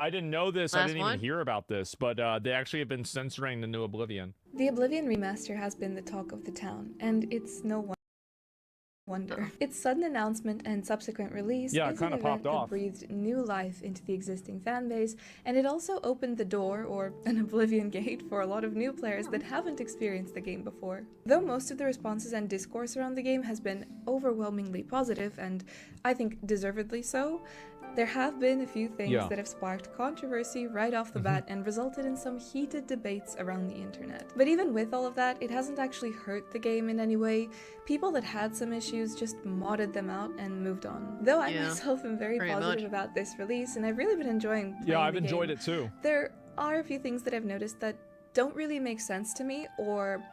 I didn't know this. I Last didn't even one? hear about this, but they actually have been censoring the new Oblivion. The Oblivion Remaster has been the talk of the town, and it's no wonder. Uh-oh. Its sudden announcement and subsequent release Yeah, it is an kind of event popped that off. breathed new life into the existing fanbase, and it also opened the door, or an Oblivion gate, for a lot of new players that haven't experienced the game before. Though most of the responses and discourse around the game has been overwhelmingly positive, and I think deservedly so, there have been a few things that have sparked controversy right off the bat and resulted in some heated debates around the internet. But even with all of that, it hasn't actually hurt the game in any way. People that had some issues just modded them out and moved on. Though I myself am very positive about this release, and I've really been enjoying playing I've the game, enjoyed it too. there are a few things that I've noticed that don't really make sense to me, or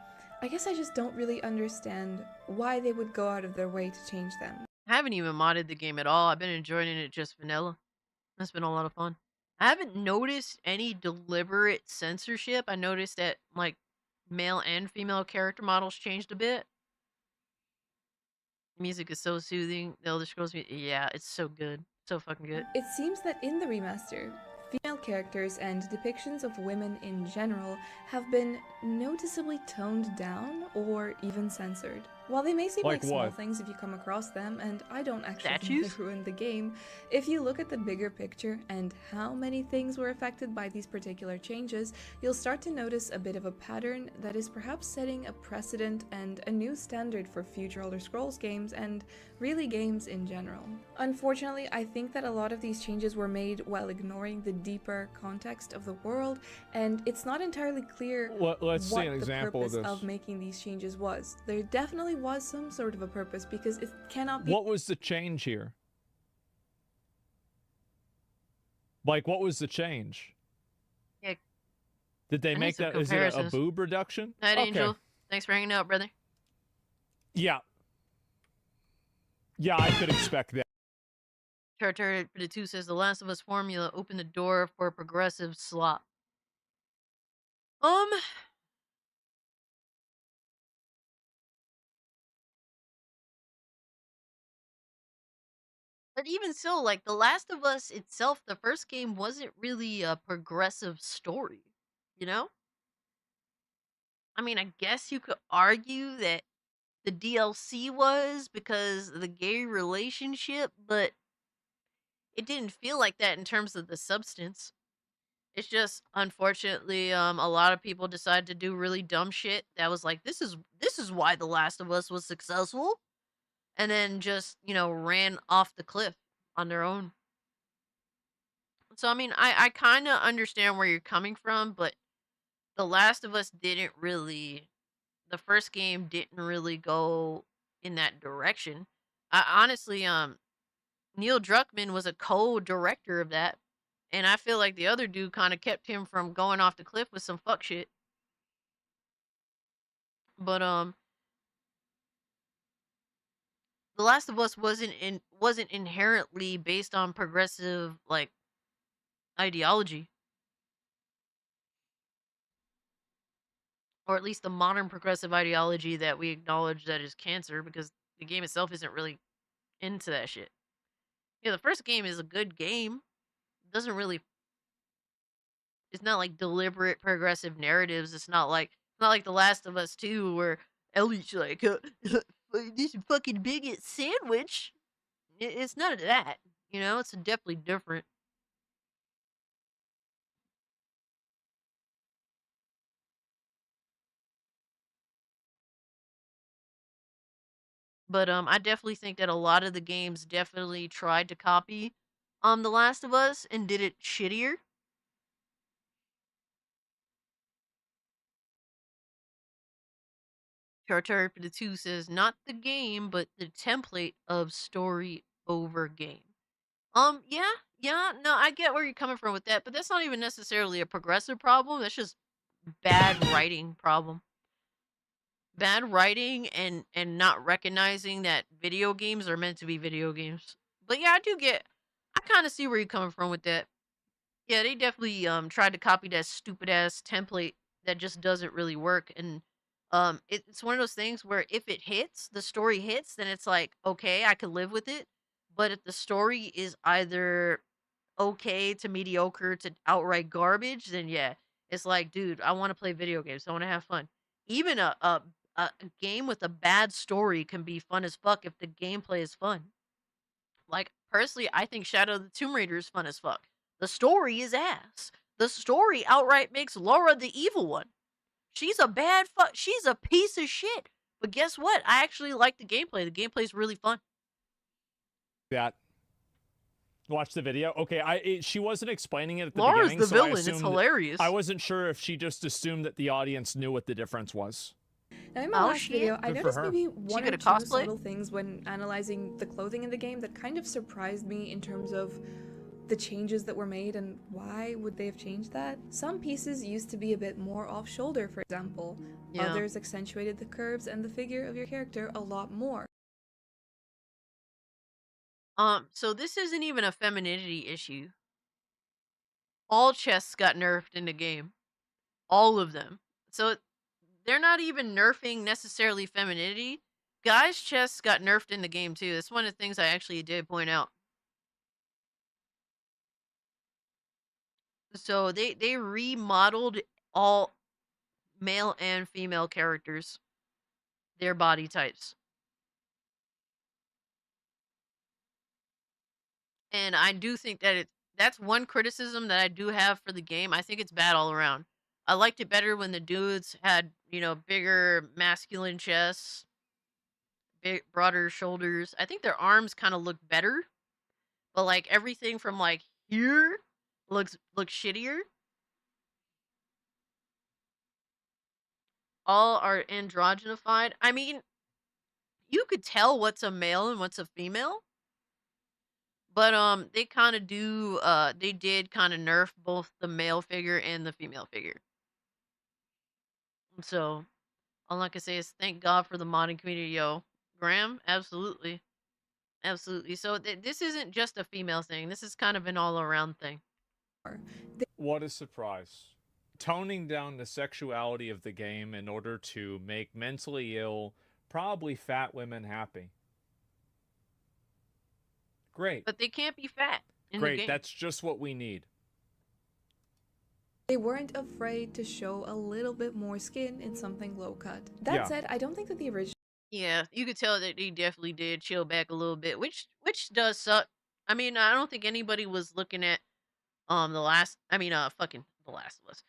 I guess I just don't really understand why they would go out of their way to change them. I haven't even modded the game at all. I've been enjoying it just vanilla. That's been a lot of fun. I haven't noticed any deliberate censorship. I noticed that, like, male and female character models changed a bit. Music is so soothing. The Elder Scrolls, yeah, it's so good. So fucking good. It seems that in the remaster, female characters and depictions of women in general have been noticeably toned down or even censored. While they may seem like small things if you come across them, and I don't actually think they ruined the game, if you look at the bigger picture and how many things were affected by these particular changes, you'll start to notice a bit of a pattern that is perhaps setting a precedent and a new standard for future Elder Scrolls games and really games in general. Unfortunately, I think that a lot of these changes were made while ignoring the deeper context of the world, and it's not entirely clear what the purpose of making these changes was. There definitely was some sort of a purpose, because it cannot be— What was the change here? Like, what was the change? Yeah. Did they make that? Is it a boob reduction? Night, Angel. Thanks for hanging out, brother. Yeah. Yeah, I could expect that. Charter 2 says the Last of Us formula opened the door for progressive slop. But even so, like, The Last of Us itself, the first game wasn't really a progressive story, you know? I mean, I guess you could argue that the DLC was because of the gay relationship, but it didn't feel like that in terms of the substance. It's just, unfortunately, a lot of people decided to do really dumb shit that was like, this is why The Last of Us was successful, and then just, you know, ran off the cliff on their own. So, I mean, I kind of understand where you're coming from, but The Last of Us didn't really, the first game didn't really go in that direction. Honestly, Neil Druckmann was a co-director of that, and I feel like the other dude kind of kept him from going off the cliff with some fuck shit. But The Last of Us wasn't inherently based on progressive, like, ideology, or at least the modern progressive ideology that we acknowledge that is cancer, because the game itself isn't really into that shit. Yeah, the first game is a good game. It doesn't really, it's not like deliberate progressive narratives. It's not like The Last of Us 2 where Ellie's like, this fucking bigot sandwich. It's none of that. You know, it's definitely different. But I definitely think that a lot of the games definitely tried to copy The Last of Us and did it shittier. Charter the 2 says not the game, but the template of story over game. Yeah, no, I get where you're coming from with that, but that's not even necessarily a progressive problem. That's just bad writing problem. Bad writing and not recognizing that video games are meant to be video games. But yeah, I kind of see where you're coming from with that. Yeah, they definitely tried to copy that stupid ass template that just doesn't really work, and it's one of those things where if it hits, the story hits, then it's like, okay, I could live with it. But if the story is either okay to mediocre to outright garbage, then yeah, it's like, dude, I want to play video games. I want to have fun. Even a game with a bad story can be fun as fuck if the gameplay is fun. Like, personally, I think Shadow of the Tomb Raider is fun as fuck. The story is ass. The story outright makes Laura the evil one. She's a bad fuck. She's a piece of shit. But guess what? I actually like the gameplay. The gameplay is really fun. That. Watch the video. Okay, she wasn't explaining it at the Laura's beginning, the so I villain. It's assumed hilarious. I wasn't sure if she just assumed that the audience knew what the difference was. Now, in my last video, I Good for noticed her. maybe one good or at two cosplay? subtle things when analyzing the clothing in the game that kind of surprised me in terms of the changes that were made and why would they have changed that. Some pieces used to be a bit more off-shoulder, for example. Yeah. Others accentuated the curves and the figure of your character a lot more. So this isn't even a femininity issue. All chests got nerfed in the game. All of them. So they're not even nerfing necessarily femininity. Guys' chests got nerfed in the game too. That's one of the things I actually did point out. So they remodeled all male and female characters, their body types. And I do think that that's one criticism that I do have for the game. I think it's bad all around. I liked it better when the dudes had, bigger masculine chests, big broader shoulders. I think their arms kind of look better, but like everything from like here looks shittier. All are androgynified. I mean, you could tell what's a male and what's a female. But they kind of they did kind of nerf both the male figure and the female figure. So all I can say is thank God for the modding community, yo. Graham, absolutely. Absolutely. So this isn't just a female thing. This is kind of an all-around thing. What a surprise. Toning down the sexuality of the game in order to make mentally ill, probably fat women happy. Great. But they can't be fat in the Great, game. that's just what we need. They weren't afraid to show a little bit more skin in something low-cut. That said, I don't think that the original Yeah, you could tell that they definitely did chill back a little bit, which does suck. I mean, I don't think anybody was looking at fucking The Last of Us.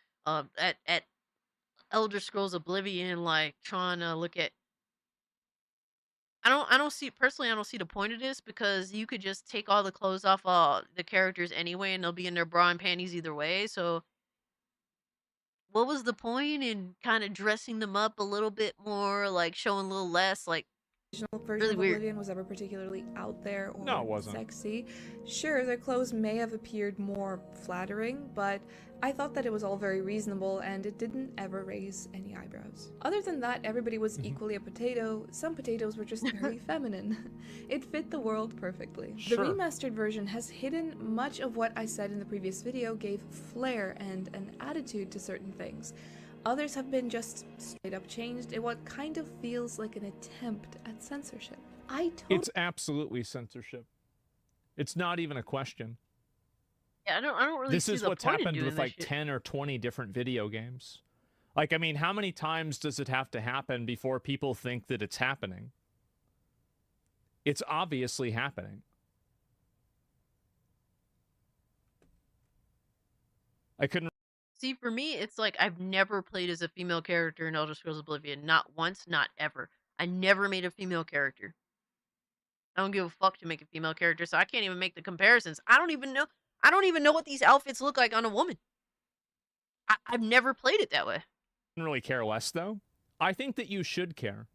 At Elder Scrolls Oblivion, like trying to look at. I don't see personally. I don't see the point of this because you could just take all the clothes off the characters anyway, and they'll be in their bra and panties either way. So, what was the point in kind of dressing them up a little bit more, like showing a little less, like? version Really of weird. Oblivion was ever particularly out there or No, it wasn't. sexy. Sure, their clothes may have appeared more flattering, but I thought that it was all very reasonable and it didn't ever raise any eyebrows. Other than that, everybody was equally a potato. Some potatoes were just very feminine. It fit the world perfectly. Sure. The remastered version has hidden much of what I said in the previous video, gave flair and an attitude to certain things. Others have been just straight up changed in what kind of feels like an attempt at censorship. It's absolutely censorship. It's not even a question. Yeah, I don't really This see is the what's point in happened doing with this like shit. 10 or 20 different video games. Like, I mean, how many times does it have to happen before people think that it's happening? It's obviously happening. I couldn't. See, for me, it's like I've never played as a female character in Elder Scrolls Oblivion. Not once, not ever. I never made a female character. I don't give a fuck to make a female character, so I can't even make the comparisons. I don't even know what these outfits look like on a woman. I've never played it that way. Really care less, though. I think that you should care.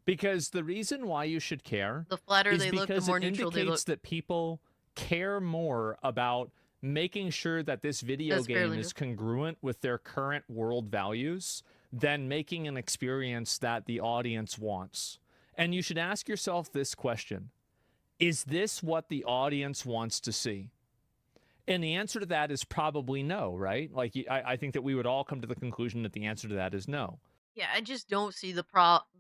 Because the reason why you should care The flatter is they look, the because more it neutral they look. indicates that people care more about making sure that this video That's game fairly is congruent with their current world values than making an experience that the audience wants. And you should ask yourself this question: is this what the audience wants to see? And the answer to that is probably no, right? Like, I think that we would all come to the conclusion that the answer to that is no. Yeah, I just don't see the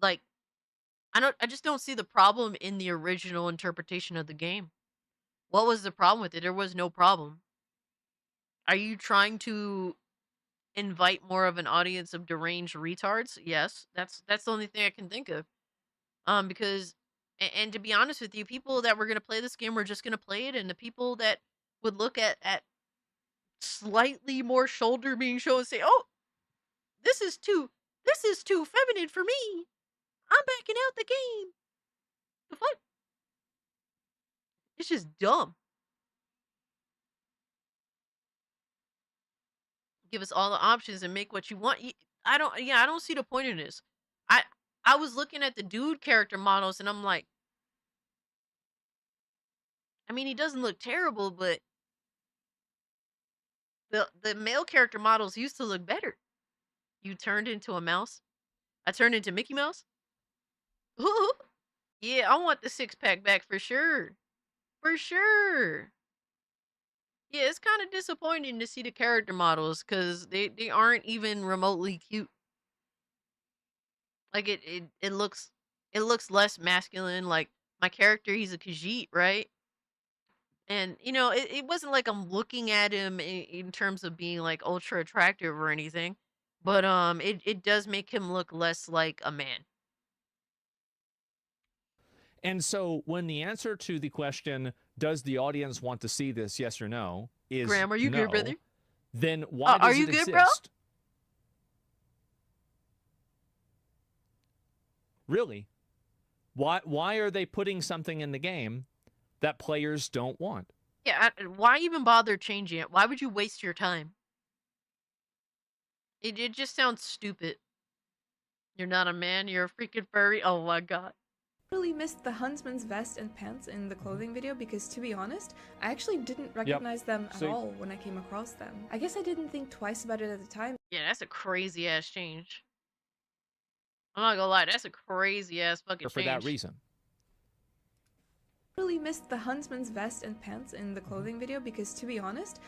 I just don't see the problem in the original interpretation of the game. What was the problem with it? There was no problem. Are you trying to invite more of an audience of deranged retards? Yes, that's the only thing I can think of. Because and to be honest with you, people that were gonna play this game were just gonna play it, and the people that would look at slightly more shoulder being shown and say, "Oh, this is too feminine for me. I'm backing out the game." The fuck? It's just dumb. Give us all the options and make what you want. I don't see the point in this. I I was looking at the dude character models and I'm like, I mean, he doesn't look terrible, but the male character models used to look better. You turned into a mouse. I turned into Mickey Mouse. Yeah, I want the six pack back for sure. For sure. Yeah, it's kind of disappointing to see the character models because they aren't even remotely cute. Like it looks less masculine. Like my character, he's a Khajiit, right? And you know, it wasn't like I'm looking at him in terms of being like ultra attractive or anything, but it does make him look less like a man. And so when the answer to the question, does the audience want to see this, yes or no, is Graham, are you no, good, brother? then why Are does you it good, exist? bro? Really? Why are they putting something in the game that players don't want? Yeah, why even bother changing it? Why would you waste your time? It just sounds stupid. You're not a man, you're a freaking furry. Oh my god. Really missed the huntsman's vest and pants in the clothing video because, to be honest, I actually didn't recognize them at all when I came across them. I guess I didn't think twice about it at the time. Yeah, that's a crazy ass change. I'm not gonna lie, that's a crazy ass fucking change. For that reason. Really missed the huntsman's vest and pants in the clothing video because, to be honest,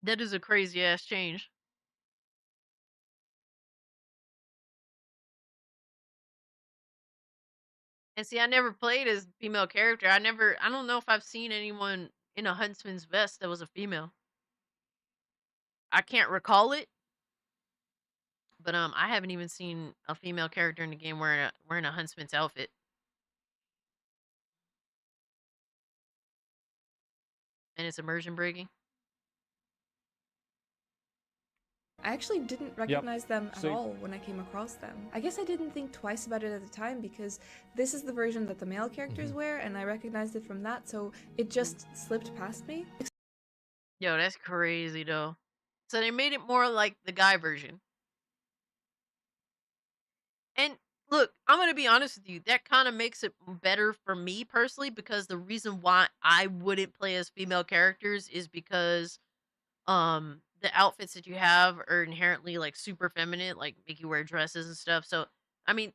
that is a crazy ass change. And see, I never played as female character. I don't know if I've seen anyone in a huntsman's vest that was a female. I can't recall it. But I haven't even seen a female character in the game wearing a huntsman's outfit. And it's immersion breaking. I actually didn't recognize them at all when I came across them. I guess I didn't think twice about it at the time because this is the version that the male characters wear, and I recognized it from that, so it just slipped past me. Yo, that's crazy though. So they made it more like the guy version. And look, I'm gonna be honest with you, that kind of makes it better for me personally, because the reason why I wouldn't play as female characters is because the outfits that you have are inherently like super feminine, like make you wear dresses and stuff. So I mean,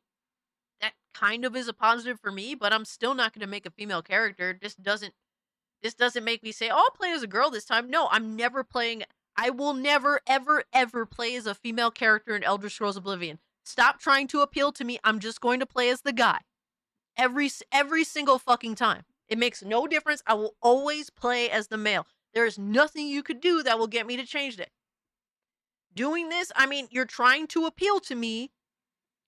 that kind of is a positive for me, but I'm still not gonna make a female character. This doesn't make me say, "Oh, I'll play as a girl this time." No, I'm never playing. I will never, ever, ever play as a female character in Elder Scrolls Oblivion. Stop trying to appeal to me. I'm just going to play as the guy. Every single fucking time. It makes no difference. I will always play as the male. There is nothing you could do that will get me to change that. Doing this, I mean, you're trying to appeal to me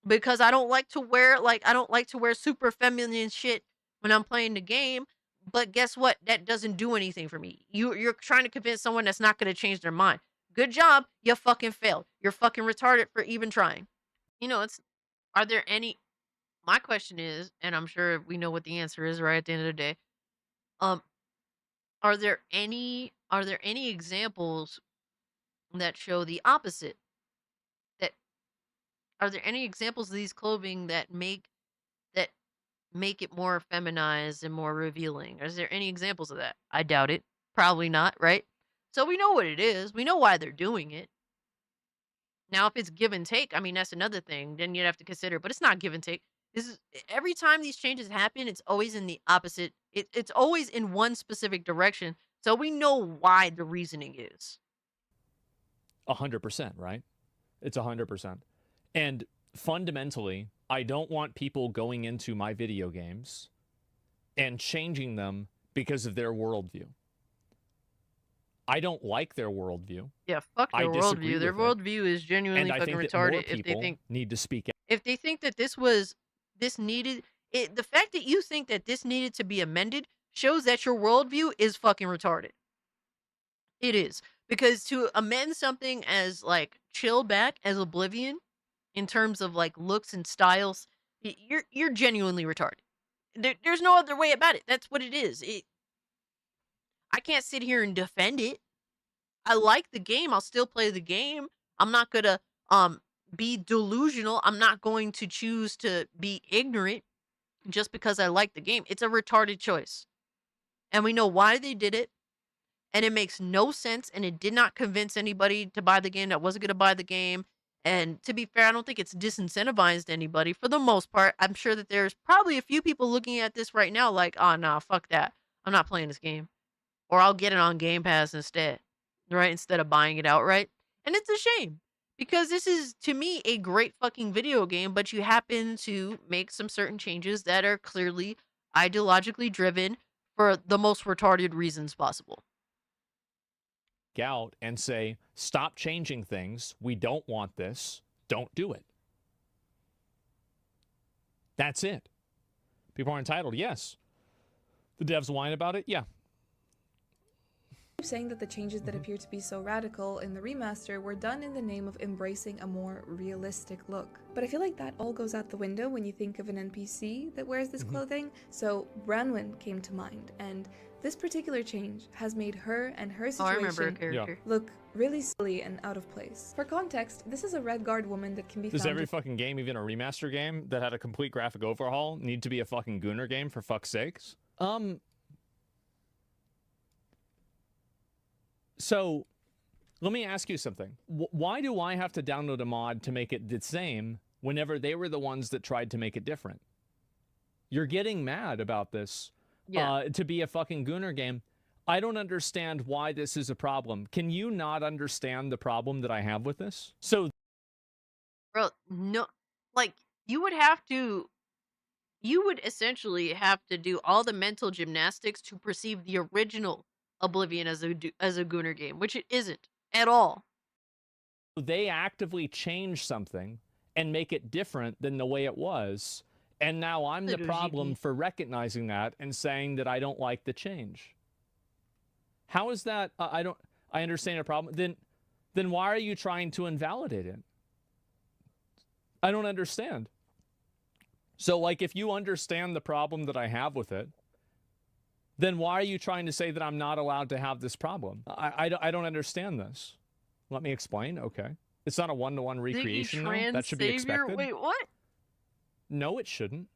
because I don't like to wear super feminine shit when I'm playing the game. But guess what? That doesn't do anything for me. You're trying to convince someone that's not going to change their mind. Good job. You fucking failed. You're fucking retarded for even trying. You know, are there any, my question is, and I'm sure we know what the answer is right at the end of the day. Um, are there any examples that show the opposite? That Are there any examples of these clothing that make it more feminized and more revealing? Is there any examples of that? I doubt it. Probably not, right? So we know what it is. We know why they're doing it. Now, if it's give and take, I mean, that's another thing. Then you'd have to consider, but it's not give and take. This is every time these changes happen, it's always in the opposite. It's always in one specific direction. So we know why the reasoning is. 100%, right? It's 100%. And fundamentally, I don't want people going into my video games and changing them because of their worldview. I don't like their worldview. Yeah, fuck their disagree worldview. Their with it. worldview is genuinely And I fucking think that more retarded if they people think need to speak out. if they think that this needed it. The fact that you think that this needed to be amended shows that your worldview is fucking retarded. It is. Because to amend something as like chill back as Oblivion in terms of like looks and styles, you're genuinely retarded. There's no other way about it. That's what it is. I can't sit here and defend it. I like the game. I'll still play the game. I'm not gonna be delusional. I'm not going to choose to be ignorant just because I like the game. It's a retarded choice. And we know why they did it. And it makes no sense. And it did not convince anybody to buy the game that wasn't going to buy the game. And to be fair, I don't think it's disincentivized anybody for the most part. I'm sure that there's probably a few people looking at this right now like, oh, nah, fuck that. I'm not playing this game. Or I'll get it on Game Pass instead, right? Instead of buying it outright. And it's a shame. Because this is, to me, a great fucking video game, but you happen to make some certain changes that are clearly ideologically driven for the most retarded reasons possible. Out and say, stop changing things. We don't want this. Don't do it. That's it. People are entitled. Yes. The devs whine about it. Yeah. Saying that the changes that appear to be so radical in the remaster were done in the name of embracing a more realistic look. But I feel like that all goes out the window when you think of an NPC that wears this clothing. So Branwen came to mind, and this particular change has made her and her situation look really silly and out of place. For context, this is a Redguard woman that can be Does found every fucking game, even a remaster game that had a complete graphic overhaul, need to be a fucking Gunnar game for fuck's sakes? So, let me ask you something. Why do I have to download a mod to make it the same whenever they were the ones that tried to make it different? You're getting mad about this to be a fucking Gunnar game. I don't understand why this is a problem. Can you not understand the problem that I have with this? So, bro, no, like, you would essentially have to do all the mental gymnastics to perceive the original Oblivion as a Gunnar game, which it isn't at all. They actively change something and make it different than the way it was, and now I'm the problem for recognizing that and saying that I don't like the change. How is that? I understand a problem. Then why are you trying to invalidate it? I don't understand. So, like, if you understand the problem that I have with it, then why are you trying to say that I'm not allowed to have this problem? I don't understand this. Let me explain. Okay. It's not a one-to-one recreation, though. That should be expected. Wait, what? No, it shouldn't.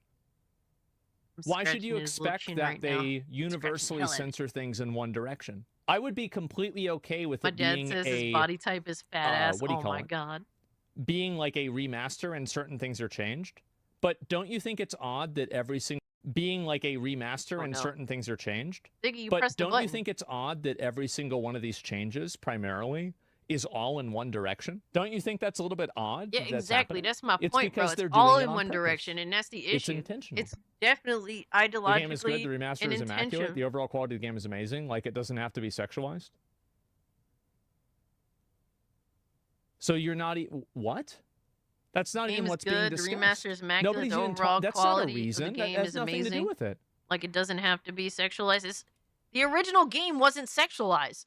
Why should you expect that they universally censor things in one direction? I would be completely okay with it being My dad says his body type is fat ass. What do you call my it? God. Being like a remaster and certain things are changed. But don't you think it's odd that every single being like a remaster and certain things are changed? Diggy, you but pressed the don't button. you think it's odd that every single one of these changes primarily is all in one direction? Don't you think that's a little bit odd? Yeah, exactly. That's my It's point, bro. because It's they're all doing it in on one purpose. direction, and that's the issue. It's intentional. It's definitely ideologically The game is good. The remaster is immaculate. intention. The overall quality of the game is amazing. Like, it doesn't have to be sexualized. So you're not what? That's not even what's being good. discussed. The remaster is immaculate. Nobody's the even overall that's not a quality reason. of the game That has is nothing amazing. to do with it. Like, it doesn't have to be sexualized. The original game wasn't sexualized.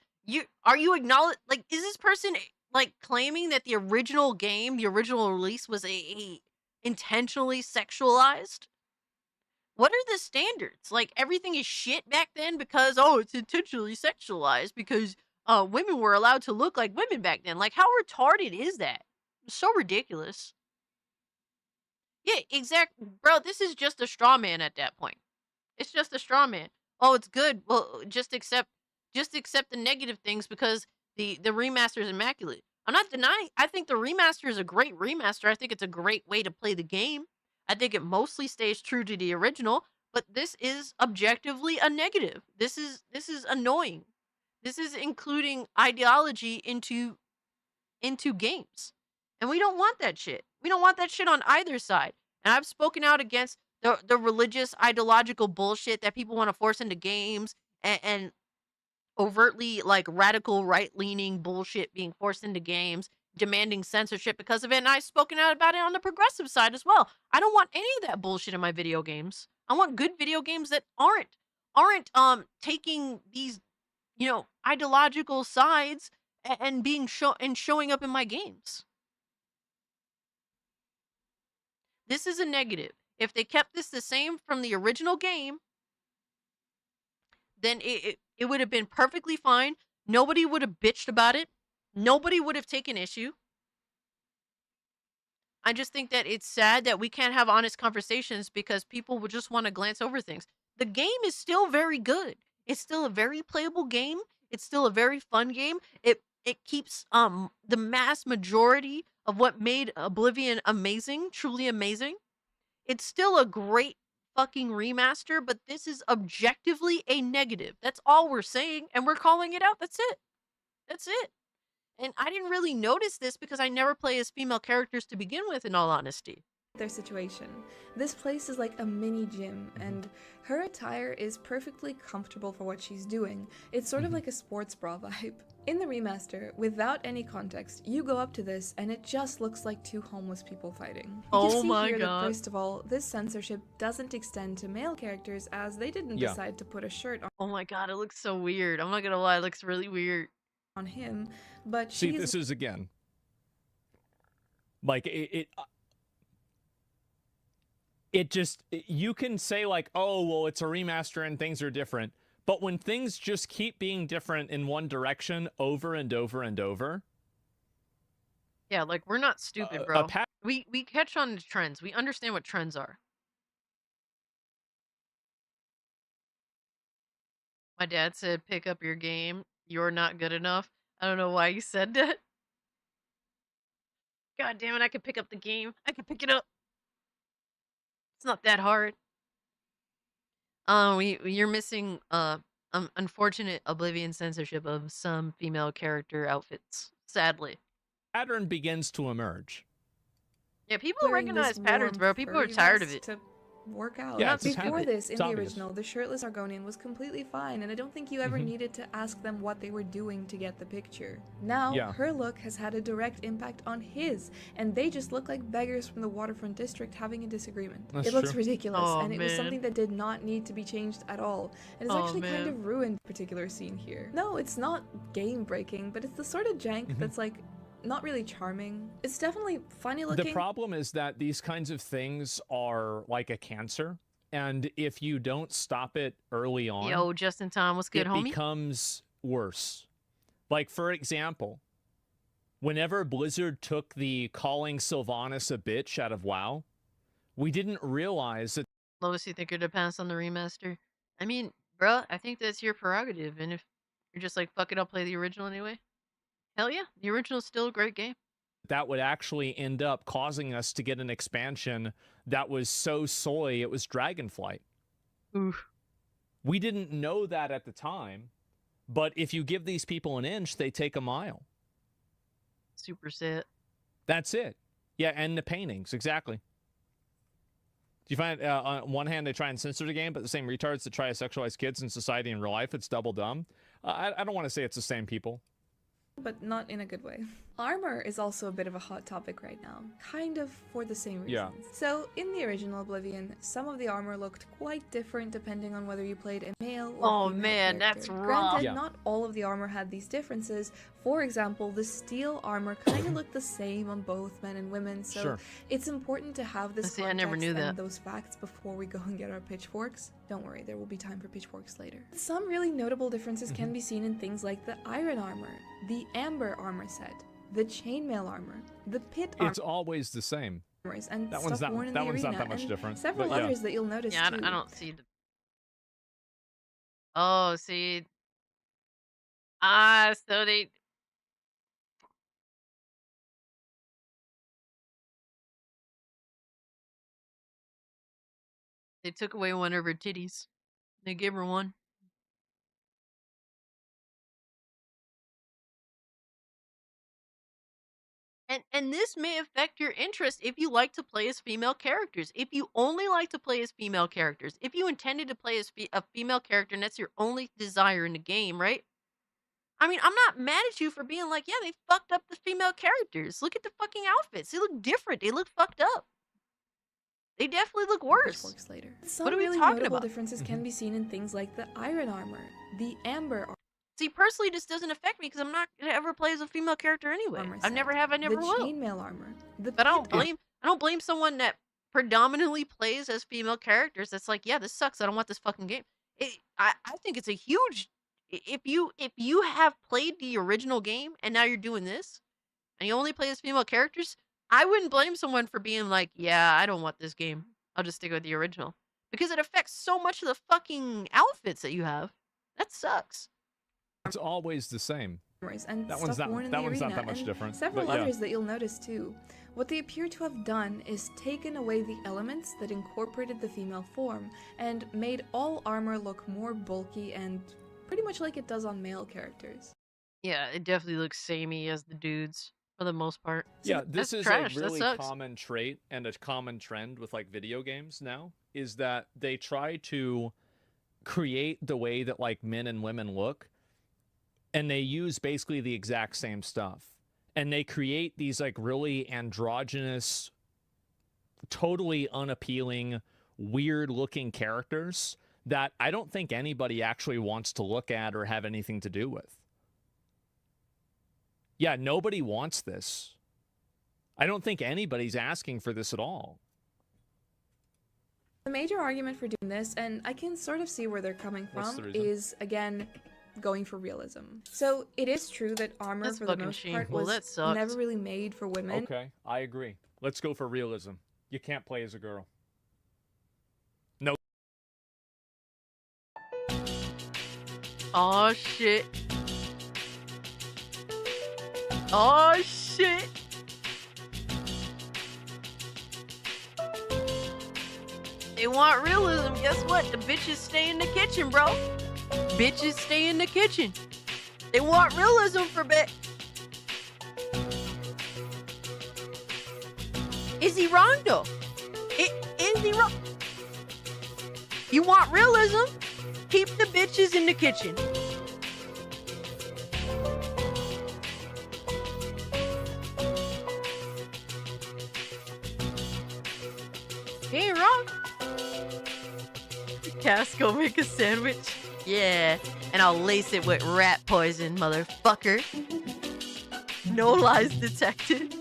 Are you acknowledge? Like, is this person like claiming that the original game, the original release, was a intentionally sexualized? What are the standards? Like, everything is shit back then because it's intentionally sexualized because women were allowed to look like women back then. Like, how retarded is that? It's so ridiculous. Yeah, exactly, bro. This is just a straw man at that point. It's just a straw man. Oh, it's good. Well, just accept the negative things because the remaster is immaculate. I'm not denying. I think the remaster is a great remaster. I think it's a great way to play the game. I think it mostly stays true to the original, but this is objectively a negative. This is annoying. This is including ideology into games. And we don't want that shit. We don't want that shit on either side. And I've spoken out against the religious ideological bullshit that people want to force into games and overtly like radical right-leaning bullshit being forced into games, demanding censorship because of it, and I've spoken out about it on the progressive side as well. I don't want any of that bullshit in my video games. I want good video games that aren't taking these, you know, ideological sides and being showing up in my games. This is a negative. If they kept this the same from the original game, then it would have been perfectly fine. Nobody would have bitched about it. Nobody would have taken issue. I just think that it's sad that we can't have honest conversations because people will just want to glance over things. The game is still very good. It's still a very playable game. It's still a very fun game. It keeps the mass majority of what made Oblivion amazing, truly amazing. It's still a great fucking remaster, but this is objectively a negative. That's all we're saying, and we're calling it out. That's it. That's it. And I didn't really notice this because I never play as female characters to begin with, in all honesty. Their situation. This place is like a mini gym, and her attire is perfectly comfortable for what she's doing. It's sort of like a sports bra vibe. In the remaster, without any context, you go up to this and it just looks like two homeless people fighting. You can see here that, first of all, this censorship doesn't extend to male characters as they didn't decide to put a shirt on. Oh my god, it looks so weird. I'm not gonna lie, it looks really weird. On him, but see, this is again like it just, you can say like, oh well, it's a remaster and things are different, but when things just keep being different in one direction over and over and over, yeah, like we're not stupid, bro. We catch on to trends. We understand what trends are. My dad said, pick up your game. You're not good enough. I don't know why you said that. God damn it, I could pick up the game. I could pick it up. It's not that hard. You're missing unfortunate Oblivion censorship of some female character outfits, sadly. Pattern begins to emerge. Yeah, people recognize patterns, bro. People are tired of it. Work out. Yeah, before this, in the original, the shirtless Argonian was completely fine, and I don't think you ever needed to ask them what they were doing to get the picture. Now, her look has had a direct impact on his, and they just look like beggars from the waterfront district having a disagreement. It looks ridiculous, and it was something that did not need to be changed at all. And it's actually kind of ruined the particular scene here. No, it's not game-breaking, but it's the sort of jank that's like, not really charming. It's definitely funny looking. The problem is that these kinds of things are like a cancer, and if you don't stop it early on, yo, just in time, what's good, homie? It becomes worse. Like, for example, whenever Blizzard took the calling Sylvanas a bitch out of WoW, we didn't realize that. Lois, you think it depends on the remaster? I mean, bruh, I think that's your prerogative, and if you're just like, fuck it, I'll play the original anyway. Hell yeah, the original is still a great game. That would actually end up causing us to get an expansion that was so soy it was Dragonflight. Oof. We didn't know that at the time, but if you give these people an inch, they take a mile. Super set. That's it. Yeah, and the paintings, exactly. Do you find, on one hand, they try and censor the game, but the same retards that try to sexualize kids in society in real life, it's double dumb. I don't want to say it's the same people. But not in a good way. Armor is also a bit of a hot topic right now, kind of for the same reasons. Yeah. So, in the original Oblivion, some of the armor looked quite different depending on whether you played a male or female character. That's rough. Granted, not all of the armor had these differences. For example, the steel armor kind of looked the same on both men and women, so it's important to have this context I never knew that. and those facts before we go and get our pitchforks. Don't worry, there will be time for pitchforks later. Some really notable differences can be seen in things like the iron armor, the amber armor set, the chainmail armor, the pit armor. It's always the same. And that one's not that much different. Several others that you'll notice too. I don't see the. Oh, see. So they. They took away one of her titties. They gave her one. And this may affect your interest if you like to play as female characters. If you only like to play as female characters, if you intended to play as a female character and that's your only desire in the game, right? I mean, I'm not mad at you for being like, yeah, they fucked up the female characters. Look at the fucking outfits. They look different. They look fucked up. They definitely look worse. Works later. What Some are we really talking notable about? differences can be seen in things like the iron armor, the amber See, personally, this doesn't affect me because I'm not gonna ever play as a female character anyway. armor I never have. I never the will. chainmail armor, the But pit armor. I don't blame someone that predominantly plays as female characters. That's like, yeah, this sucks. I don't want this fucking game. I think it's a huge. If you have played the original game and now you're doing this, and you only play as female characters, I wouldn't blame someone for being like, yeah, I don't want this game. I'll just stick with the original because it affects so much of the fucking outfits that you have. That sucks. It's always the same. And That stuff one's not. worn in That the one's arena, not that much and different. several but yeah. others that you'll notice too. What they appear to have done is taken away the elements that incorporated the female form and made all armor look more bulky and pretty much like it does on male characters. Yeah, it definitely looks samey as the dudes for the most part. Yeah, this is trash. a really That sucks. common trait and a common trend with like video games now is that they try to create the way that like men and women look, and they use basically the exact same stuff. And they create these like really androgynous, totally unappealing, weird looking characters that I don't think anybody actually wants to look at or have anything to do with. Yeah, nobody wants this. I don't think anybody's asking for this at all. The major argument for doing this, and I can sort of see where they're coming What's from, the reason? is again going for realism. So it is true that armor That's for the fucking most part shameful. was That sucks. never really made for women. Okay, I agree. Let's go for realism. You can't play as a girl. No. Oh shit. Oh shit. They want realism. Guess what? The bitches stay in the kitchen, bro. Bitches stay in the kitchen. They want realism for bit. Is he wrong though? Is he wrong? You want realism? Keep the bitches in the kitchen. He ain't wrong. Cass, go make a sandwich. Yeah, and I'll lace it with rat poison, motherfucker. No lies detected.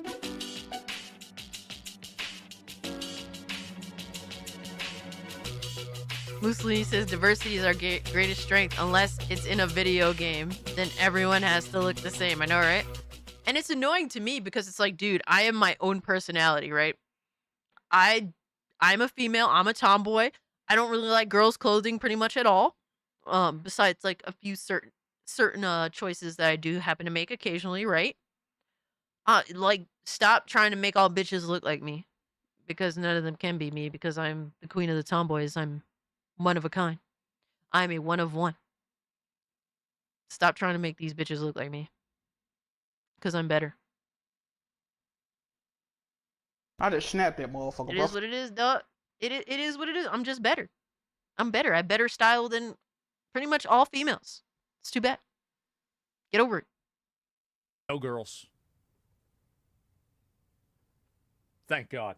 Mussolini says diversity is our greatest strength unless it's in a video game. Then everyone has to look the same. I know, right? And it's annoying to me because it's like, dude, I am my own personality, right? I'm a female. I'm a tomboy. I don't really like girls' clothing pretty much at all. Besides like a few certain choices that I do happen to make occasionally, right? Like stop trying to make all bitches look like me, because none of them can be me because I'm the queen of the tomboys. I'm one of a kind. I'm a one of one. Stop trying to make these bitches look like me, because I'm better. I just snapped that motherfucker, It bro. is what it is, dog. It is what it is. I'm just better. I'm better. I have better style than pretty much all females. It's too bad. Get over it. No girls. Thank God.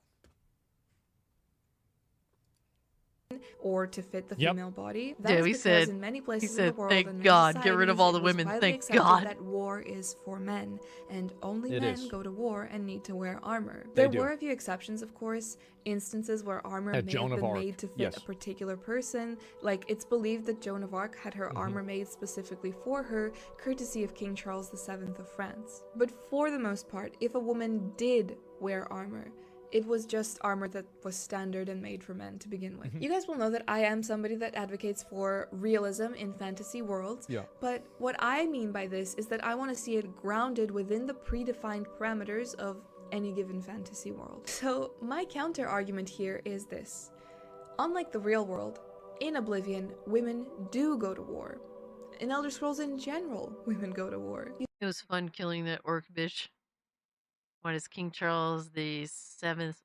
Or to fit the Yep. female body. Yeah, That's we because said- in many places said, of the world "Thank and many God, get rid of societies, all the it was women, widely thank accepted God." that war is for men, and only It men is. go to war and need to wear armor. They There do. were a few exceptions, of course, instances where armor may Joan have of been Arc, made to fit yes. a particular person. Like, it's believed that Joan of Arc had her armor made specifically for her, courtesy of King Charles VII of France. But for the most part, if a woman did wear armor, it was just armor that was standard and made for men to begin with. You guys will know that I am somebody that advocates for realism in fantasy worlds, Yeah. but what I mean by this is that I want to see it grounded within the predefined parameters of any given fantasy world. So my counter argument here is this. Unlike the real world, in Oblivion, women do go to war. In Elder Scrolls in general, women go to war. It was fun killing that orc bitch. What is King Charles the VII's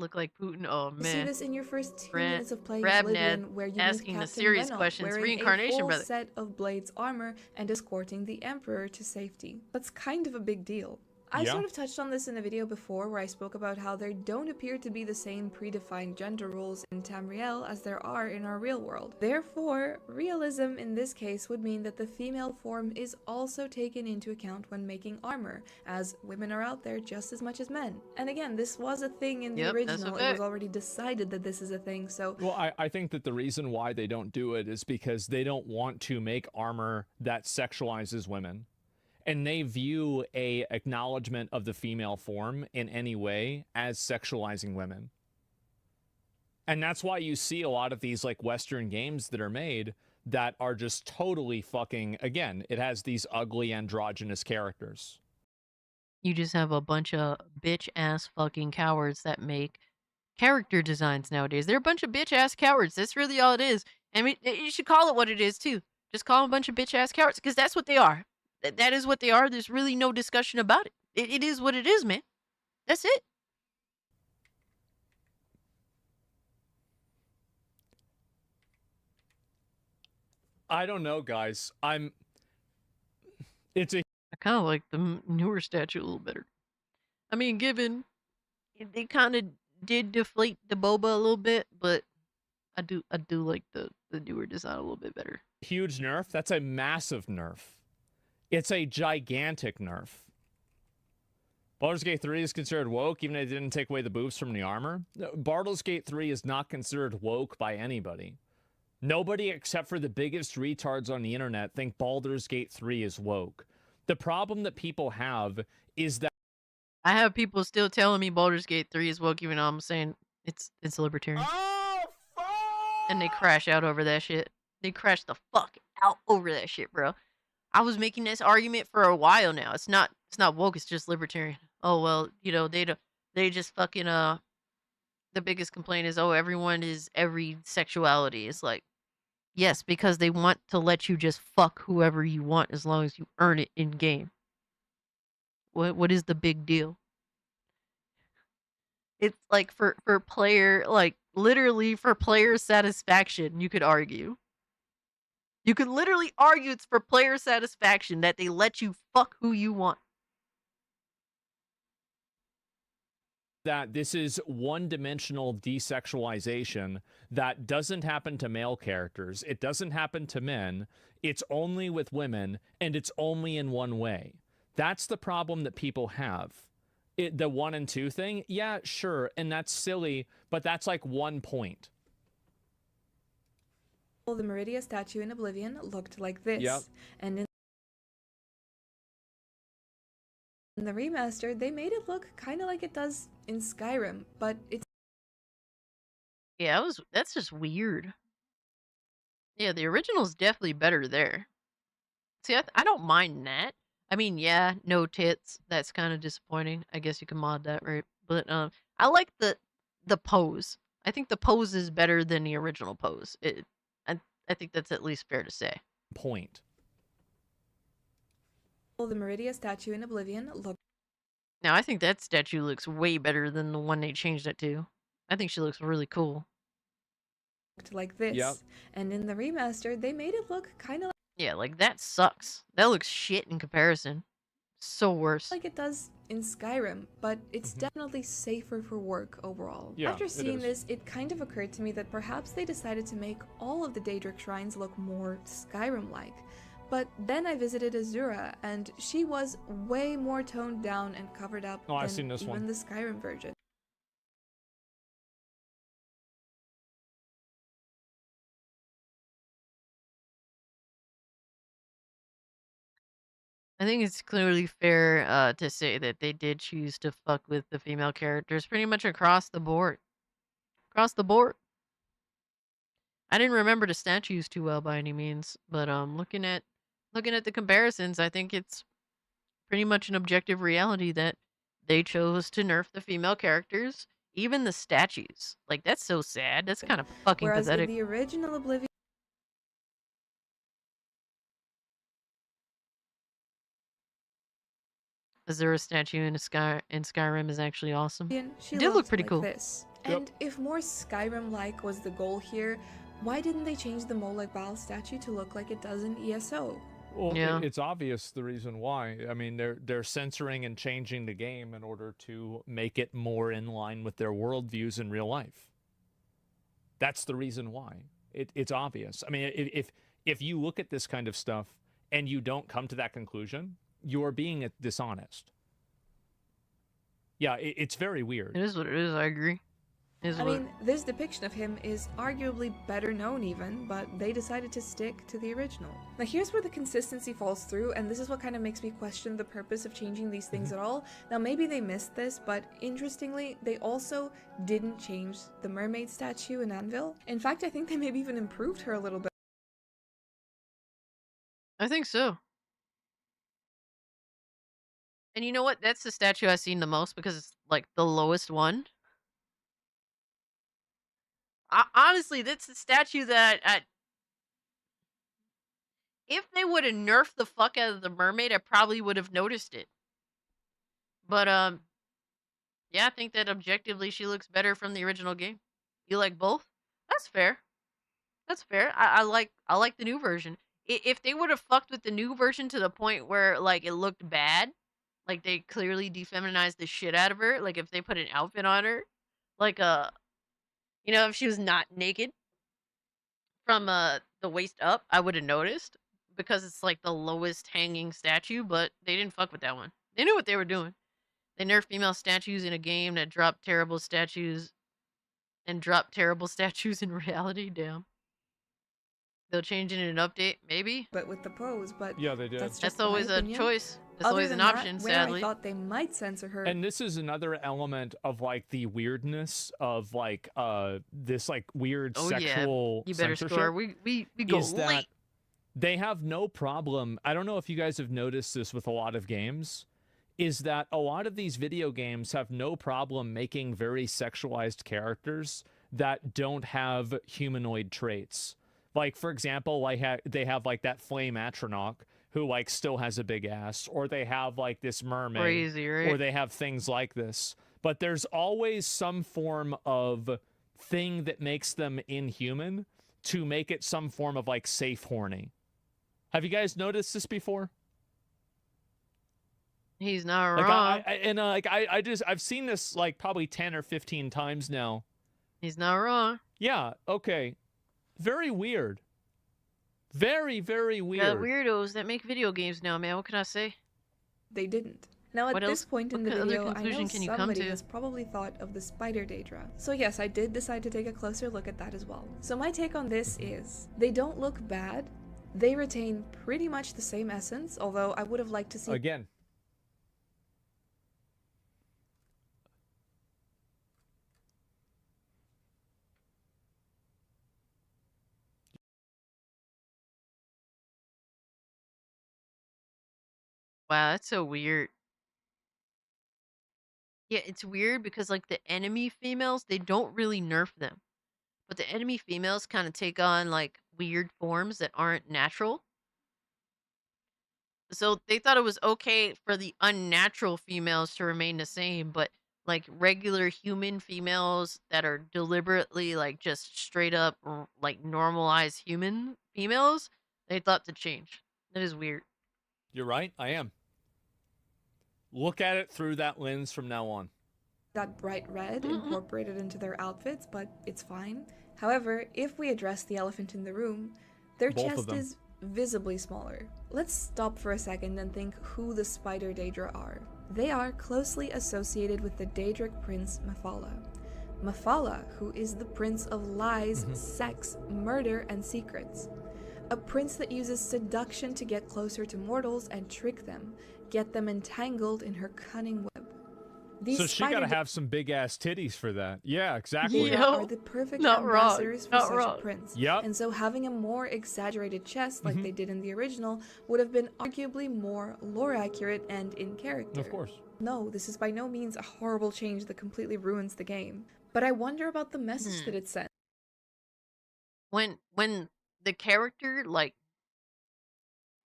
Look like Putin. Oh You see man. this in your first 2 Brad- minutes of playing Rabnad Oblivion, where you meet asking the Captain serious Renault questions. wearing a Reincarnation, full brother. set of Blade's armor and escorting the Emperor to safety. That's kind of a big deal. I Yeah. sort of touched on this in a video before where I spoke about how there don't appear to be the same predefined gender roles in Tamriel as there are in our real world. Therefore, realism in this case would mean that the female form is also taken into account when making armor, as women are out there just as much as men. And again, this was a thing in the Yep, that's a original. It fact. was already decided that this is a thing, so Well, I think that the reason why they don't do it is because they don't want to make armor that sexualizes women. And they view a acknowledgement of the female form in any way as sexualizing women. And that's why you see a lot of these like Western games that are made that are just totally fucking, again, it has these ugly androgynous characters. You just have a bunch of bitch ass fucking cowards that make character designs nowadays. They're a bunch of bitch ass cowards. That's really all it is. I mean, you should call it what it is too. Just call them a bunch of bitch ass cowards because that's what they are. That is what they are. There's really no discussion about it. It is what it is, man. That's it. I don't know, guys. It's a I kind of like the newer statue a little better. I mean, given they kind of did deflate the boba a little bit, but I do like the newer design a little bit better. huge nerf. That's a massive nerf. It's a gigantic nerf. Baldur's Gate 3 is considered woke, even if it didn't take away the boobs from the armor. Baldur's Gate 3 is not considered woke by anybody. Nobody except for the biggest retards on the internet think Baldur's Gate 3 is woke. The problem that people have is that I have people still telling me Baldur's Gate 3 is woke, even though I'm saying it's libertarian. oh, fuck! And they crash out over that shit. They crash the fuck out over that shit, bro. I was making this argument for a while now. It's not woke, it's just libertarian. Oh well, you know, they just fucking the biggest complaint is, oh, everyone is every sexuality. It's like, yes, because they want to let you just fuck whoever you want as long as you earn it in game. What is the big deal? It's like for player, like literally for player satisfaction, you could argue. You could literally argue it's for player satisfaction that they let you fuck who you want. that this is one-dimensional desexualization that doesn't happen to male characters. It doesn't happen to men. It's only with women, and it's only in one way. That's the problem that people have. The 1 and 2 thing, yeah, sure, and that's silly, but that's like 1 point. The Meridia statue in Oblivion looked like this. Yep. And in the remaster, they made it look kind of like it does in Skyrim, but it's... Yeah, that's just weird. Yeah, the original's definitely better there. See, I don't mind that. I mean, yeah, no tits. That's kind of disappointing. I guess you can mod that, right? But I like the pose. I think the pose is better than the original pose. I think that's at least fair to say. Point. The Meridia statue in Oblivion looked... Now, I think that statue looks way better than the one they changed it to. I think she looks really cool. Like this. Yep. And in the remaster, they made it look kind of Yeah, like that sucks. That looks shit in comparison. So worse. like it does in Skyrim, but it's definitely safer for work overall. Yeah, After it seeing is. this, it kind of occurred to me that perhaps they decided to make all of the Daedric shrines look more Skyrim-like. But then I visited Azura, and she was way more toned down and covered up Oh, I've than seen this even one. the Skyrim version. I think it's clearly fair to say that they did choose to fuck with the female characters pretty much across the board. Across the board. I didn't remember the statues too well by any means, but looking at the comparisons, I think it's pretty much an objective reality that they chose to nerf the female characters, even the statues. Like that's so sad. That's kind of fucking Whereas pathetic. in the original Oblivion, Azura statue in Skyrim is actually awesome. she It did look looked pretty like cool. this. And if more Skyrim-like was the goal here, why didn't they change the Molag Bal statue to look like it does in ESO? Well, Yeah. it's obvious the reason why. I mean, they're censoring and changing the game in order to make it more in line with their worldviews in real life. That's the reason why. It's obvious. I mean, if you look at this kind of stuff and you don't come to that conclusion, you're being dishonest. Yeah, it's very weird. It is what it is. I agree. I mean, this depiction of him is arguably better known even, but they decided to stick to the original. Now here's where the consistency falls through, and this is what kind of makes me question the purpose of changing these things at all. Now maybe they missed this, but interestingly, they also didn't change the mermaid statue in Anvil. In fact, I think they maybe even improved her a little bit. I think so. And you know what? That's the statue I've seen the most because it's like the lowest one. Honestly, that's the statue that if they would have nerfed the fuck out of the mermaid, I probably would have noticed it. But yeah, I think that objectively she looks better from the original game. You like both? That's fair. That's fair. I like the new version. If they would have fucked with the new version to the point where like it looked bad, like they clearly defeminized the shit out of her, like if they put an outfit on her, like you know, if she was not naked from the waist up, I would have noticed because it's like the lowest hanging statue, but they didn't fuck with that one. They knew what they were doing. They nerfed female statues in a game that dropped terrible statues and dropped terrible statues in reality. Damn. They'll change it in an update, maybe. But with the pose, but Yeah, they did. That's always a choice. That's Other always than an option, that, where sadly. I thought they might censor her. And this is another element of like the weirdness of like this like weird sexual you better censorship. score. We go is that late. they have no problem. I don't know if you guys have noticed this with a lot of games, is that a lot of these video games have no problem making very sexualized characters that don't have humanoid traits. Like, for example, they have like that flame Atronach who like still has a big ass, or they have like this mermaid, Crazy, right? or they have things like this. But there's always some form of thing that makes them inhuman to make it some form of like safe horny. Have you guys noticed this before? He's not Like wrong. I've seen this like probably 10 or 15 times now. He's not wrong. Yeah, okay. Very weird. Very, very weird. Got weirdos that make video games now, man. What can I say? They didn't. Now at What this else? point in What the other video, I know conclusion can you come somebody to? has probably thought of the spider Daedra. So yes, I did decide to take a closer look at that as well. So my take on this is, they don't look bad. They retain pretty much the same essence, although I would have liked to see Again. Wow, that's so weird. Yeah, it's weird because like the enemy females, they don't really nerf them. But the enemy females kind of take on like weird forms that aren't natural. So they thought it was okay for the unnatural females to remain the same, but like regular human females that are deliberately like just straight up like normalized human females, they thought to change. That is weird. You're right, I am. Look at it through that lens from now on. that bright red incorporated into their outfits, but it's fine. However, if we address the elephant in the room, their Both of chest them. is visibly smaller. Let's stop for a second and think who the spider Daedra are. They are closely associated with the Daedric prince Mephala. Mephala, who is the prince of lies, sex, murder, and secrets. A prince that uses seduction to get closer to mortals and trick them, get them entangled in her cunning web. These So she gotta spider have some big ass titties for that. Yeah, exactly. Yeah. are the perfect Not wrong, ambassadors for not such wrong. a prince. Yep. And so having a more exaggerated chest like they did in the original would have been arguably more lore accurate and in character. Of course. No, this is by no means a horrible change that completely ruins the game. But I wonder about the message that it sent. When the character, like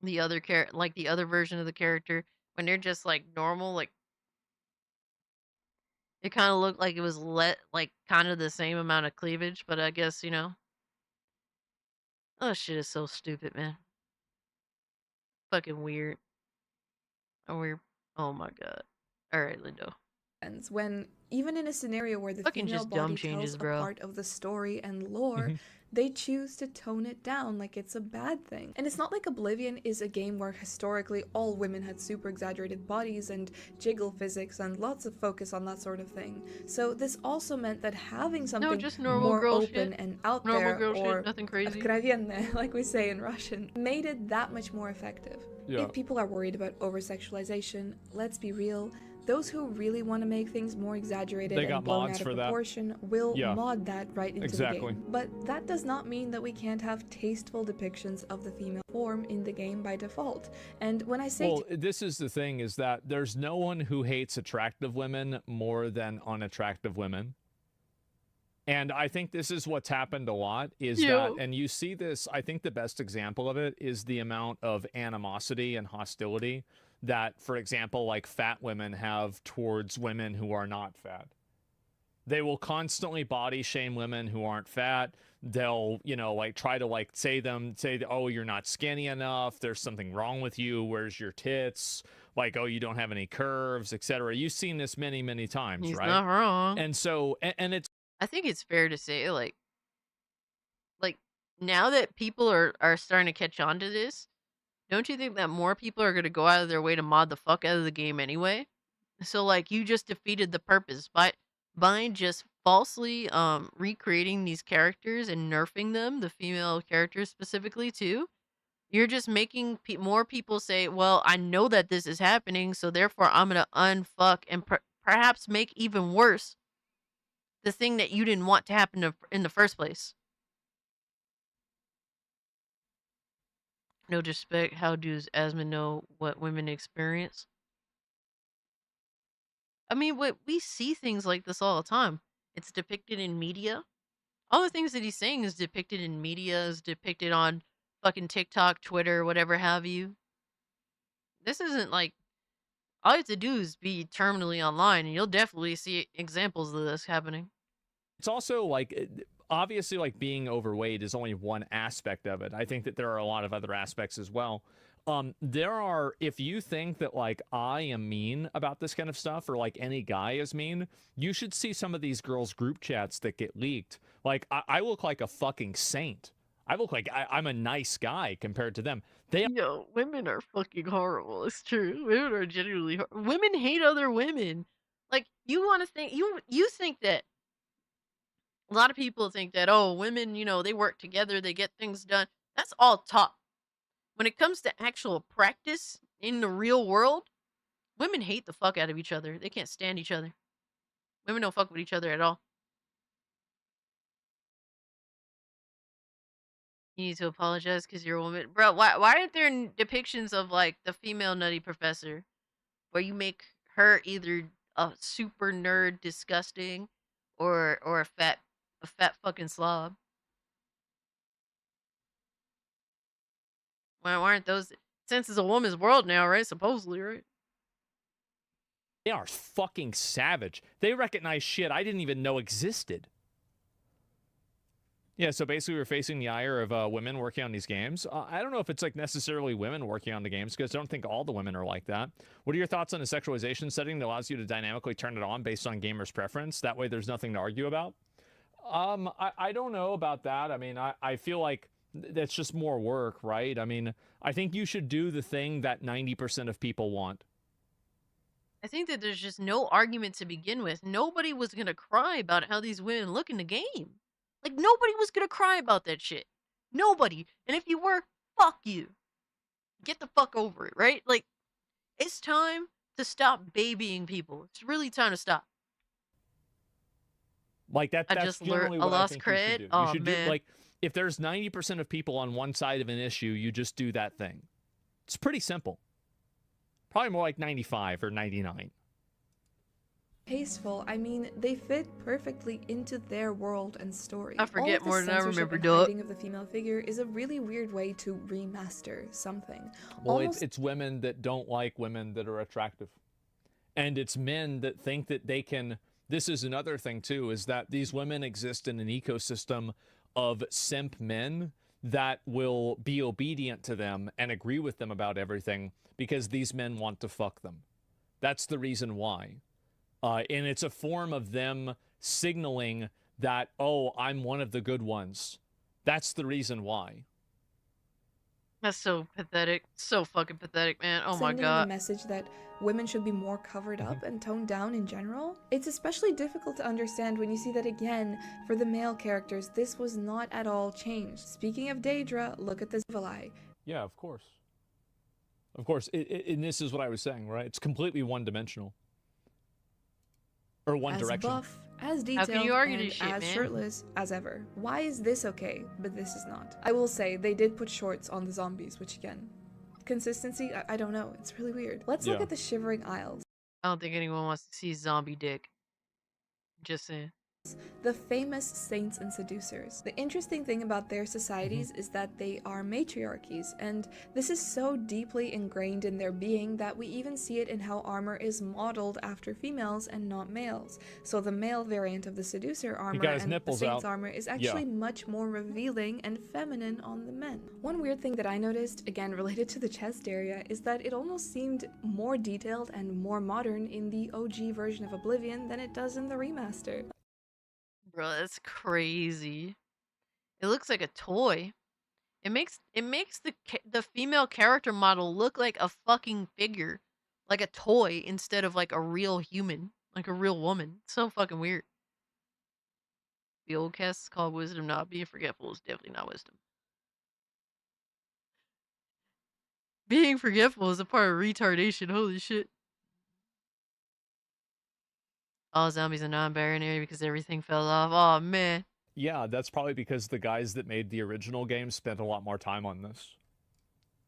the other like the other version of the character, when they're just like normal, like It kind of looked like it was like kind of the same amount of cleavage, but I guess, oh shit is so stupid, man. Fucking weird. Oh, weird. Oh my god. All right, Lindo. When even in a scenario where the Fucking female just dumb body changes, tells a bro. part of the story and lore, they choose to tone it down like it's a bad thing. And it's not like Oblivion is a game where historically all women had super exaggerated bodies and jiggle physics and lots of focus on that sort of thing. So this also meant that having something just normal more girl open shit. and out Normal there, girl or shit, nothing crazy. откровенное, like we say in Russian, made it that much more effective. Yeah. If people are worried about over-sexualization, let's be real, those who really want to make things more exaggerated They got and blown mods out of for that. proportion will Yeah. mod that right into Exactly. the game. But that does not mean that we can't have tasteful depictions of the female form in the game by default. And when I say Well, this is the thing, is that there's no one who hates attractive women more than unattractive women. And I think this is what's happened a lot, is that, and you see this, I think the best example of it is the amount of animosity and hostility that, for example, like fat women have towards women who are not fat. They will constantly body shame women who aren't fat. They'll, like try to like say, oh, you're not skinny enough. There's something wrong with you. Where's your tits? Like, oh, you don't have any curves, etc. You've seen this many, many times, He's right? not wrong. And so, and it's, I think it's fair to say, like now that people are starting to catch on to this, don't you think that more people are going to go out of their way to mod the fuck out of the game anyway? So like you just defeated the purpose by just falsely recreating these characters and nerfing them, the female characters specifically too. You're just making more people say, "Well, I know that this is happening, so therefore I'm going to unfuck and perhaps make even worse the thing that you didn't want to happen in the first place." No disrespect, how does Asmund know what women experience? I mean, we see things like this all the time. It's depicted in media. All the things that he's saying is depicted in media, is depicted on fucking TikTok, Twitter, whatever have you. This isn't like, all you have to do is be terminally online and you'll definitely see examples of this happening. It's also like, obviously, like being overweight is only one aspect of it. I think that there are a lot of other aspects as well. If you think that like I am mean about this kind of stuff, or like any guy is mean, you should see some of these girls' group chats that get leaked. Like I look like a fucking saint. I look like I'm a nice guy compared to them. Yo, women are fucking horrible. It's true. Women are genuinely women hate other women. Like you want to think you think that a lot of people think that, oh, women, they work together, they get things done. That's all talk. When it comes to actual practice in the real world, women hate the fuck out of each other. They can't stand each other. Women don't fuck with each other at all. You need to apologize because you're a woman. Bro, why aren't there depictions of, like, the female nutty professor where you make her either a super nerd disgusting or a fat fucking slob? Why aren't those, since it's a woman's world now, right? Supposedly, right? They are fucking savage. They recognize shit I didn't even know existed. Yeah, so basically we're facing the ire of women working on these games. I don't know if it's like necessarily women working on the games, because I don't think all the women are like that. What are your thoughts on a sexualization setting that allows you to dynamically turn it on based on gamers' preference? That way there's nothing to argue about. I don't know about that. I mean, I feel like that's just more work, right? I mean, I think you should do the thing that 90% of people want. I think that there's just no argument to begin with. Nobody was going to cry about how these women look in the game. Like, nobody was going to cry about that shit. Nobody. And if you were, fuck you. Get the fuck over it, right? Like, it's time to stop babying people. It's really time to stop. Like, that's generally what I think cred. You should do. Oh, you should man. do, like, if there's 90% of people on one side of an issue, you just do that thing. It's pretty simple. Probably more like 95 or 99. Tasteful, I mean, they fit perfectly into their world and story. I forget All more of the than I censorship remember, and duh. hiding of the female figure is a really weird way to remaster something. Well, it's women that don't like women that are attractive. And it's men that think that they can this is another thing too, is that these women exist in an ecosystem of simp men that will be obedient to them and agree with them about everything because these men want to fuck them. That's the reason why. And it's a form of them signaling that, oh, I'm one of the good ones. That's the reason why. That's so pathetic. So fucking pathetic, man. Oh my Sending god. the message that women should be more covered up and toned down in general. It's especially difficult to understand when you see that again, for the male characters, this was not at all changed. Speaking of Daedra, look at this evil eye. Yeah, of course. Of course. And this is what I was saying, right? It's completely one-dimensional. Or one direction. As buff, as How can detailed, you argue and this shit, as man? shirtless as ever. Why is this okay, but this is not? I will say, they did put shorts on the zombies, which again, consistency, I don't know, it's really weird. Let's look Yeah. at the Shivering Isles. I don't think anyone wants to see zombie dick. Just saying. The famous saints and seducers. The interesting thing about their societies is that they are matriarchies, and this is so deeply ingrained in their being that we even see it in how armor is modeled after females and not males. So the male variant of the seducer armor got his and the nipples saints out. armor is actually much more revealing and feminine on the men. One weird thing that I noticed, again related to the chest area, is that it almost seemed more detailed and more modern in the OG version of Oblivion than it does in the remaster. Bro, that's crazy. It looks like a toy. It makes the female character model look like a fucking figure, like a toy instead of like a real human, like a real woman. It's so fucking weird. The old cast is called wisdom. Not being forgetful is definitely not wisdom. Being forgetful is a part of retardation. Holy shit. All zombies are non-binary because everything fell off. Oh man. Yeah, that's probably because the guys that made the original game spent a lot more time on this.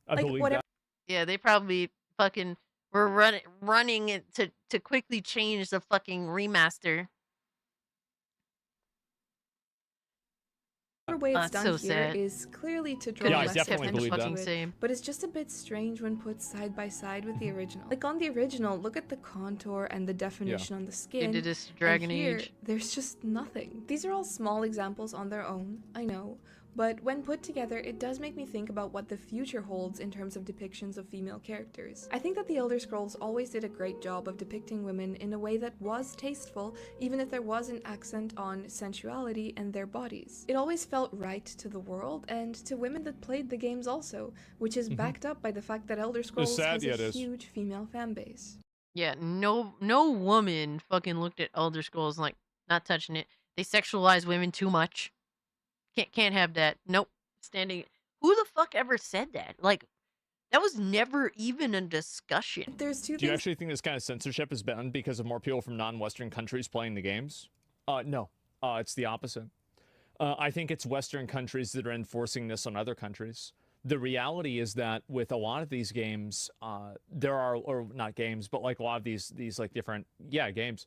I Like, believe whatever. that. Yeah, they probably fucking were running it to quickly change the fucking remaster. The way it's That's done so here sad. is clearly to draw Yeah, I less definitely attention believe to that. it, Same. but it's just a bit strange when put side by side with the original. Like on the original, look at the contour and the definition on the They skin. did this to Dragon and here, Age. there's just nothing. These are all small examples on their own, I know, but when put together, it does make me think about what the future holds in terms of depictions of female characters. I think that the Elder Scrolls always did a great job of depicting women in a way that was tasteful, even if there was an accent on sensuality and their bodies. It always felt right to the world and to women that played the games also, which is backed up by the fact that Elder Scrolls sad, has yeah, it a is. huge female fan base. Yeah, no woman fucking looked at Elder Scrolls like not touching it. They sexualize women too much. Can't have that. Nope. Standing. Who the fuck ever said that? Like, that was never even a discussion. There's two Do you things actually think this kind of censorship is banned because of more people from non-Western countries playing the games? No. It's the opposite. I think it's Western countries that are enforcing this on other countries. The reality is that with a lot of these games, there are, or not games, but like a lot of these like different, games,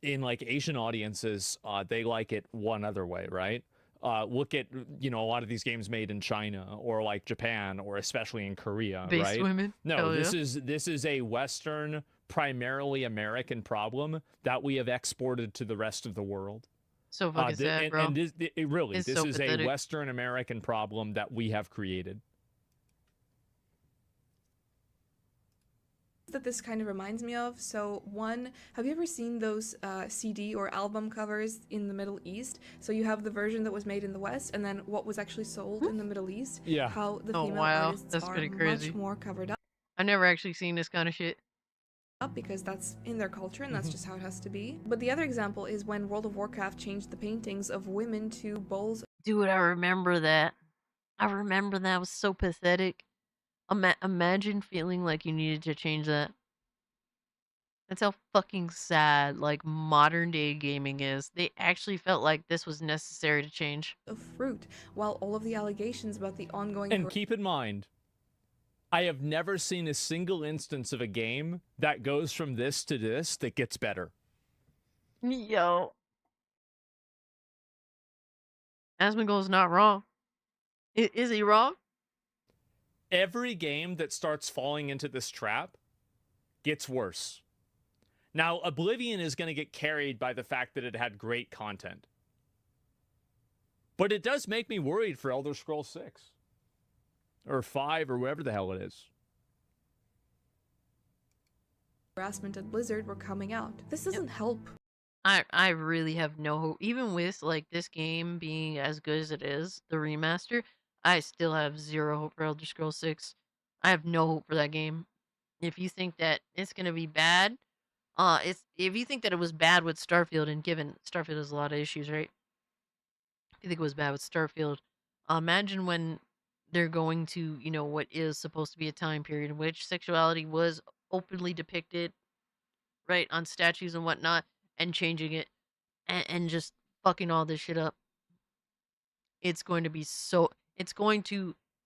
in like Asian audiences, they like it one other way, right? Look at, a lot of these games made in China or like Japan or especially in Korea, Based right? women. No, Hell this yeah. is a Western, primarily American problem that we have exported to the rest of the world. So fucking sad, bro. And this It's this so is pathetic. a Western American problem that we have created. that this kind of reminds me of. So one, have you ever seen those CD or album covers in the Middle East? So you have the version that was made in the West and then what was actually sold in the Middle East. Yeah. How the Oh, female wow. artists That's are pretty crazy. much more covered I've never actually seen this kind of shit. up because that's in their culture and that's just how it has to be. But the other example is when World of Warcraft changed the paintings of women to bowls Dude, I remember that. I remember that. It was so pathetic. Imagine feeling like you needed to change that. That's how fucking sad, like, modern day gaming is. They actually felt like this was necessary to change. of fruit, while all of the allegations about the ongoing And keep in mind, I have never seen a single instance of a game that goes from this to this that gets better. Yo. Asmongold's not wrong. Is he wrong? Every game that starts falling into this trap gets worse. Now, Oblivion is going to get carried by the fact that it had great content. But it does make me worried for Elder Scrolls 6. Or 5, or whatever the hell it is. Harassment at Blizzard were coming out. This doesn't help. I really have no hope. Even with like this game being as good as it is, the remaster, I still have zero hope for Elder Scrolls 6. I have no hope for that game. If you think that it's gonna be bad, if you think that it was bad with Starfield, and given Starfield has a lot of issues, right? If you think it was bad with Starfield, imagine when they're going to, what is supposed to be a time period in which sexuality was openly depicted, right, on statues and whatnot, and changing it and just fucking all this shit up. It's going to be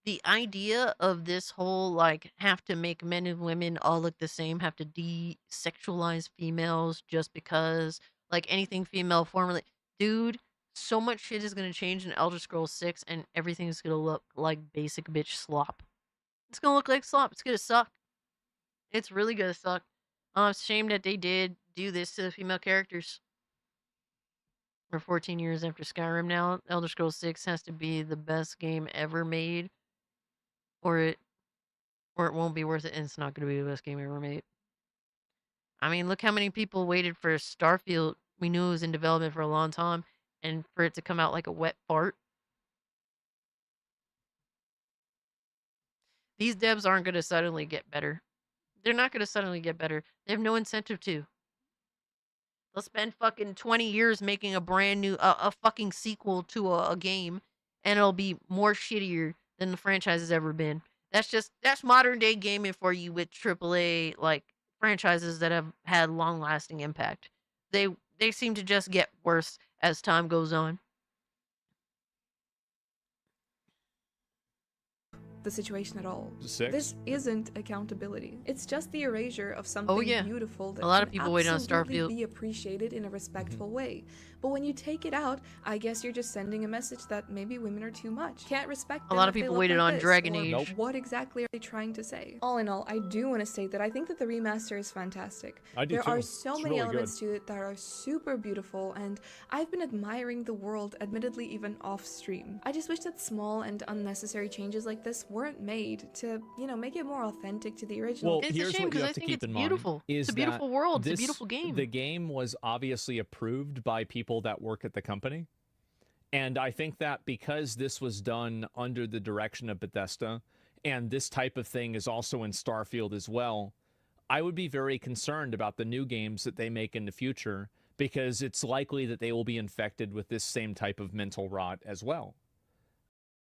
the idea of this whole like have to make men and women all look the same, have to desexualize females just because like anything female formerly, dude, so much shit is going to change in Elder Scrolls 6 and everything's going to look like basic bitch slop. It's going to look like slop. It's going to suck. It's really going to suck. It's a shame that they did do this to the female characters. We're 14 years after Skyrim now. Elder Scrolls 6 has to be the best game ever made, or it won't be worth it, and it's not going to be the best game ever made. I mean, look how many people waited for Starfield. We knew it was in development for a long time, and for it to come out like a wet fart. These devs aren't going to suddenly get better. They're not going to suddenly get better. They have no incentive to. They'll spend fucking 20 years making a brand new, a fucking sequel to a game, and it'll be more shittier than the franchise has ever been. That's modern day gaming for you with AAA, like, franchises that have had long lasting impact. They seem to just get worse as time goes on. The situation at all. 6? This isn't accountability. It's just the erasure of something beautiful that a lot of can people wait on absolutely Starfield. be appreciated in a respectful way. But when you take it out, I guess you're just sending a message that maybe women are too much. Can't respect them A lot if of they people look waited like on this, Dragon or Age. Nope. What exactly are they trying to say? All in all, I do want to state that I think that the remaster is fantastic. I do There too. are so It's many really elements to it that are super beautiful, and I've been admiring the world, admittedly even off stream. I just wish that small and unnecessary changes like this weren't made to, make it more authentic to the original. Well, It's a here's shame what you because have I to think keep it's in beautiful. mind. Is It's a beautiful that world. It's a this- beautiful game. The game was obviously approved by people that work at the company. And I think that because this was done under the direction of Bethesda, and this type of thing is also in Starfield as well, I would be very concerned about the new games that they make in the future, because it's likely that they will be infected with this same type of mental rot as well.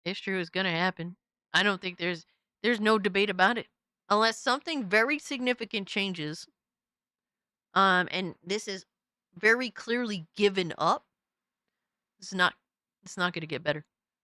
It's true. It's gonna happen. I don't think there's no debate about it, unless something very significant changes. And this is very clearly given up. It's not gonna get better.